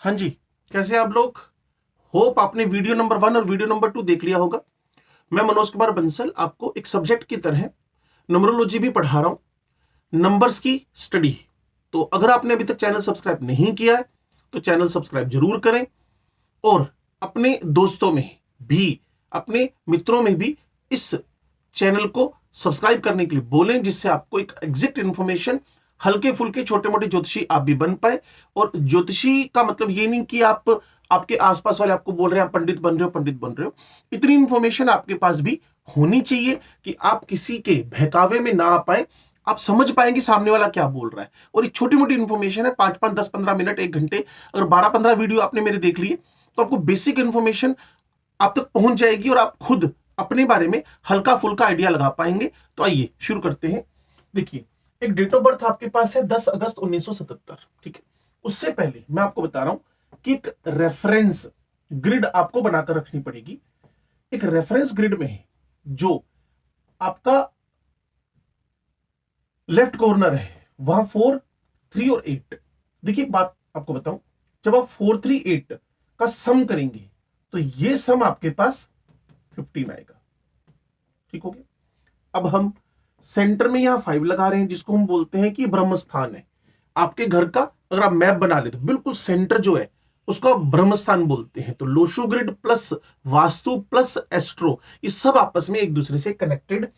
हाँ जी, कैसे हैं आप लोग? होप आपने वीडियो नंबर 1 और वीडियो नंबर 2 देख लिया होगा। मैं मनोज कुमार बंसल आपको एक सब्जेक्ट की तरह न्यूमरोलॉजी भी पढ़ा रहा हूँ, नंबर्स की स्टडी। तो अगर आपने अभी तक चैनल सब्सक्राइब नहीं किया है, तो चैनल सब्सक्राइब जरूर करें और अपने दोस्तों में भी, अपने मित्रों में भी इस चैनल को सब्सक्राइब करने के लिए बोलें, जिससे आपको एक एग्जैक्ट इंफॉर्मेशन, हल्के फुल्के छोटे मोटे ज्योतिषी आप भी बन पाए। और ज्योतिषी का मतलब ये नहीं कि आप, आपके आसपास वाले आपको बोल रहे हैं आप पंडित बन रहे हो, पंडित बन रहे हो। इतनी इंफॉर्मेशन आपके पास भी होनी चाहिए कि आप किसी के बहकावे में ना आ पाए, आप समझ पाएंगे सामने वाला क्या बोल रहा है। और ये छोटी मोटी इंफॉर्मेशन है, 5-5, 10-15 मिनट, 1 घंटे, अगर 12-15 वीडियो आपने मेरे देख लिए तो आपको बेसिक इंफॉर्मेशन आप तक पहुंच जाएगी और आप खुद अपने बारे में हल्का फुल्का आइडिया लगा पाएंगे। तो आइए शुरू करते हैं। देखिए, एक डेट ऑफ बर्थ आपके पास है 10 अगस्त 1977, ठीक है। उससे पहले मैं आपको बता रहा हूं कि एक रेफरेंस ग्रिड आपको बनाकर रखनी पड़ेगी। एक रेफरेंस ग्रिड में जो आपका लेफ्ट कॉर्नर है वहां 4, 3 और 8। देखिए एक बात आपको बताऊं, जब आप 4, 3, 8 का सम करेंगे तो ये सम आपके पास 15 आएगा, ठीक हो गया। अब हम सेंटर में यहां 5 लगा रहे हैं, जिसको हम बोलते हैं कि ब्रह्म स्थान है आपके घर का। अगर आप मैप बना ले तो बिल्कुल सेंटर जो है उसको आप ब्रह्म स्थान बोलते हैं। तो Lo Shu grid plus vastu plus astro, ये सब आपस में एक दूसरे से कनेक्टेड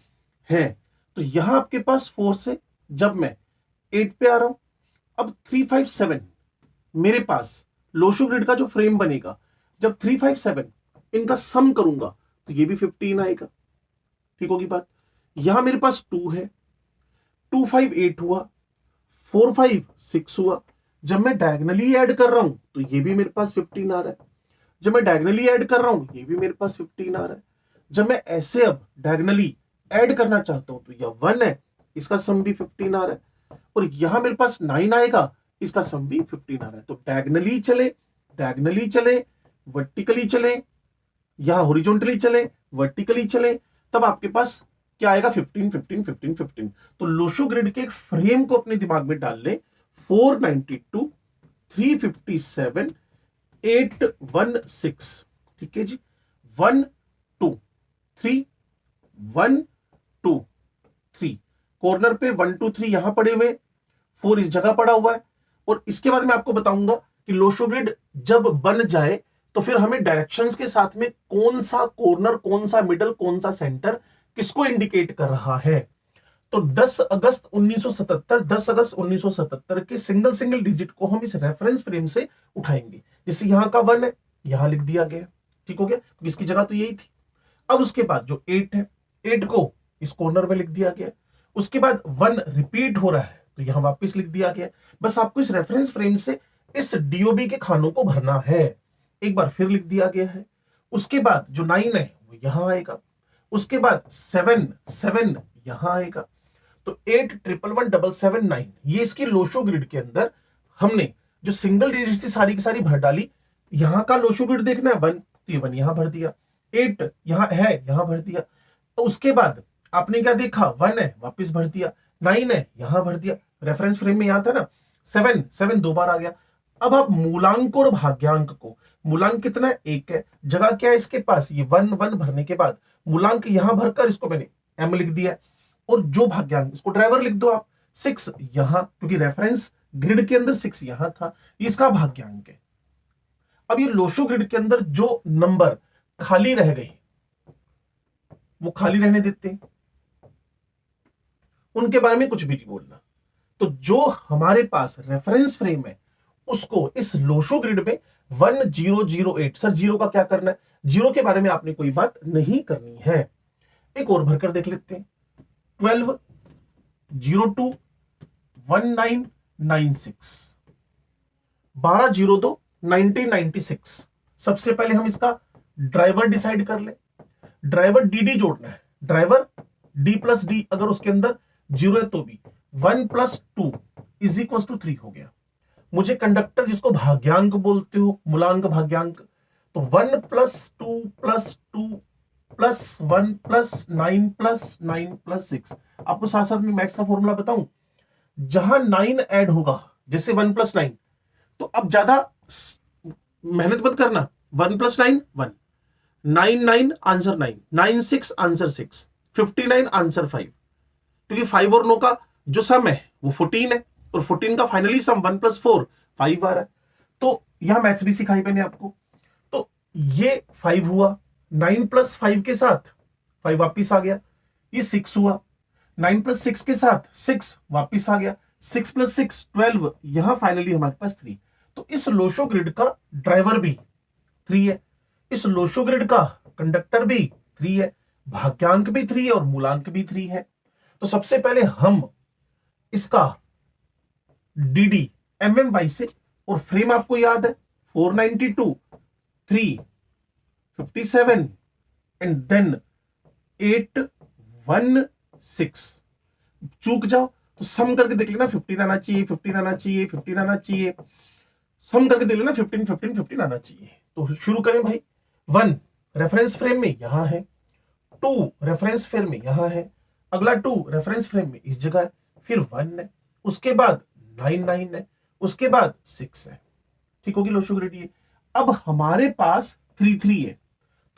है। तो यहां आपके पास 4 से जब मैं 8 पे आ रहा हूं, अब 3, 5, 7 मेरे पास लोशो ग्रिड का जो फ्रेम बनेगा, जब 3, 5, 7 इनका सम करूंगा तो ये भी 15 आएगा, ठीक होगी बात। यहां मेरे पास 2 है, 2, 5, 8 हुआ, 4, 5, 6 हुआ। जब मैं डायगनली ऐड कर रहा हूं तो ये भी मेरे पास 15 आ रहा है। जब मैं डायगनली ऐड कर रहा हूं ये भी मेरे पास 15 आ रहा है। जब मैं ऐसे अब डायगनली ऐड करना चाहता हूं तो यह 1 है, इसका सम भी 15 आ रहा है। और यहां मेरे पास 9 आएगा, इसका सम भी 15 आ रहा है। तो डायगनली चले, डायगनली चले, वर्टिकली चले, यहां हॉरिजॉन्टली चले, वर्टिकली चले, तब आपके पास क्या आएगा? 15, 15, 15, 15। तो लोशो ग्रिड के एक फ्रेम को अपने दिमाग में डाल ले। 492, 357, 816, ठीक है जी। 1 2 3, 1 2 3, कॉर्नर पे 1 2 3 यहां पड़े हुए, 4 इस जगह पड़ा हुआ है। और इसके बाद मैं आपको बताऊंगा कि लोशो ग्रिड जब बन जाए तो फिर हमें डायरेक्शंस के साथ में कौन सा कॉर्नर, कौन सा मिडल, कौन सा सेंटर किसको इंडिकेट कर रहा है। तो 10 अगस्त 1977, 10 अगस्त 1977 के सिंगल सिंगल डिजिट को हम इस रेफरेंस फ्रेम से उठाएंगे। जैसे यहां का 1 है, यहां लिख दिया गया, ठीक हो गया, क्योंकि इसकी जगह तो यही थी। अब उसके बाद जो 8 है, 8 को इस कॉर्नर में लिख दिया गया। उसके बाद 1 रिपीट हो रहा है तो यहां वापस लिख दिया गया। बस आपको इस रेफरेंस फ्रेम से इस डीओबी के खानों को भरना है। एक बार फिर लिख दिया गया है। उसके बाद जो 9 है वो यहां आएगा। उसके बाद 7 7 यहां आएगा। तो 8 1 1 1 7 7 9, ये इसकी लोशो ग्रिड के अंदर हमने जो सिंगल डिजिट थी सारी की सारी भर डाली। यहां का लोशो ग्रिड देखना है 1, तो ये 1 यहां भर दिया, 8 यहां है, यहां भर दिया। तो उसके बाद आपने क्या देखा? 1 है, वापस भर दिया, 9 है, यहां भर दिया। रेफरेंस फ्रेम में यहां था ना, 7 7 दो बार आ गया। अब आप मूलांक और भाग्यांक को, मूलांक कितना है? 1 है, जगह क्या है इसके पास? ये 1 1 भरने के बाद मूलांक यहां भरकर इसको मैंने m लिख दिया। और जो भाग्यांक, इसको ड्राइवर लिख दो आप, 6 यहां, क्योंकि रेफरेंस ग्रिड के अंदर 6 यहां था, इसका भाग्यांक है। अब ये लोशो ग्रिड के अंदर जो नंबर खाली रह गए वो खाली रहने देते हैं, उनके बारे में कुछ भी नहीं बोलना। तो जो हमारे पास रेफरेंस फ्रेम है उसको इस लोशो ग्रिड में 1008, सर जीरो का क्या करना है? जीरो के बारे में आपने कोई बात नहीं करनी है। एक और भरकर देख लेते हैं, 12 02 1996, 12 02 1996। सबसे पहले हम इसका ड्राइवर डिसाइड कर ले। ड्राइवर डी जोड़ना है, ड्राइवर डी प्लस डी, अगर उसके अंदर जीरो है तो भी 1 + 2 = 3 हो गया। मुझे कंडक्टर, जिसको भाग्यांक बोलते हो, मूलांक भाग्यांक, तो 1 + 2 + 2 + 1 + 9 + 9 + 6। आपको साथ साथ में मैथ्स का फॉर्मूला बताऊं, जहां 9 ऐड होगा, जैसे 1 + 9, तो अब ज्यादा मेहनत मत करना, 1 + 9 1, 9 9 आंसर 9, 9 6 आंसर 6, 59 आंसर 5, क्योंकि 5 और 9 का जो सम है वो 14 है और 14 का फाइनली सम 1 + 4 5 आ रहा है। तो यहां मैथ्स भी सिखाई मैंने आपको। तो ये 5 हुआ, 9 + 5 के साथ 5 वापिस आ गया, ये 6 हुआ, 9 + 6 के साथ 6 वापिस आ गया, 6 + 6 12, यहां फाइनली हमारे पास 3। तो इस लोशो ग्रिड का ड्राइवर भी 3 है, इस लोशो ग्रिड का कंडक्टर भी 3 है, भाग्यांक भी 3 है और मूलांक भी 3 है। तो सबसे पहले हम इसका dd mm से, और फ्रेम आपको याद है 492, 3, 57 एंड देन 816। चूक जाओ तो सम करके देख लेना, 15 आना चाहिए, 15 आना चाहिए, 15 आना चाहिए, सम करके देख लेना, 15 15 15 आना चाहिए। तो शुरू करें भाई। 1 रेफरेंस फ्रेम में यहां है, 2 रेफरेंस फ्रेम में यहां है, अगला 2 रेफरेंस फ्रेम में इस जगह है, फिर 1 है, उसके बाद 9 9 है, उसके बाद 6 है। ठीक होगी लोशो ग्रिड ये। अब हमारे पास 3 3 है,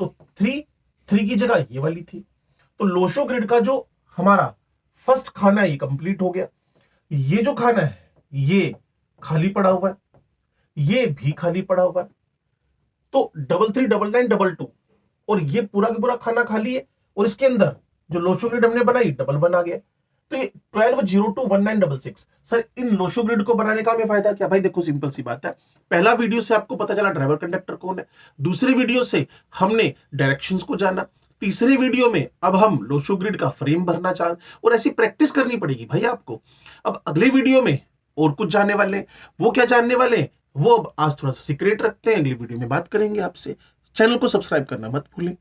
तो 3 3 की जगह ये वाली थी। तो लोशो ग्रिड का जो हमारा फर्स्ट खाना है ये कंप्लीट हो गया। ये जो खाना है ये खाली पड़ा हुआ है, ये भी खाली पड़ा हुआ है। तो 33 99 22 और ये पूरा का पूरा खाना खाली है, और इसके अंदर जो लोशो ग्रिड हमने बनाई 11 आ गया। तो ये 12 02 1966। सर इन लोशो ग्रिड को बनाने का हमें फायदा क्या? भाई देखो सिंपल सी बात है, पहला वीडियो से आपको पता चला ड्राइवर कंडक्टर कौन है, दूसरे वीडियो से हमने डायरेक्शंस को जाना, तीसरे वीडियो में अब हम लोशो ग्रिड का फ्रेम भरना चाह, और ऐसी प्रैक्टिस करनी पड़ेगी भाई आपको। अब अगले वीडियो में और कुछ जानने वाले, वो क्या जानने वाले वो अब आज थोड़ा सा सीक्रेट रखते हैं, अगली वीडियो में बात करेंगे आपसे। चैनल को सब्सक्राइब करना मत भूलें।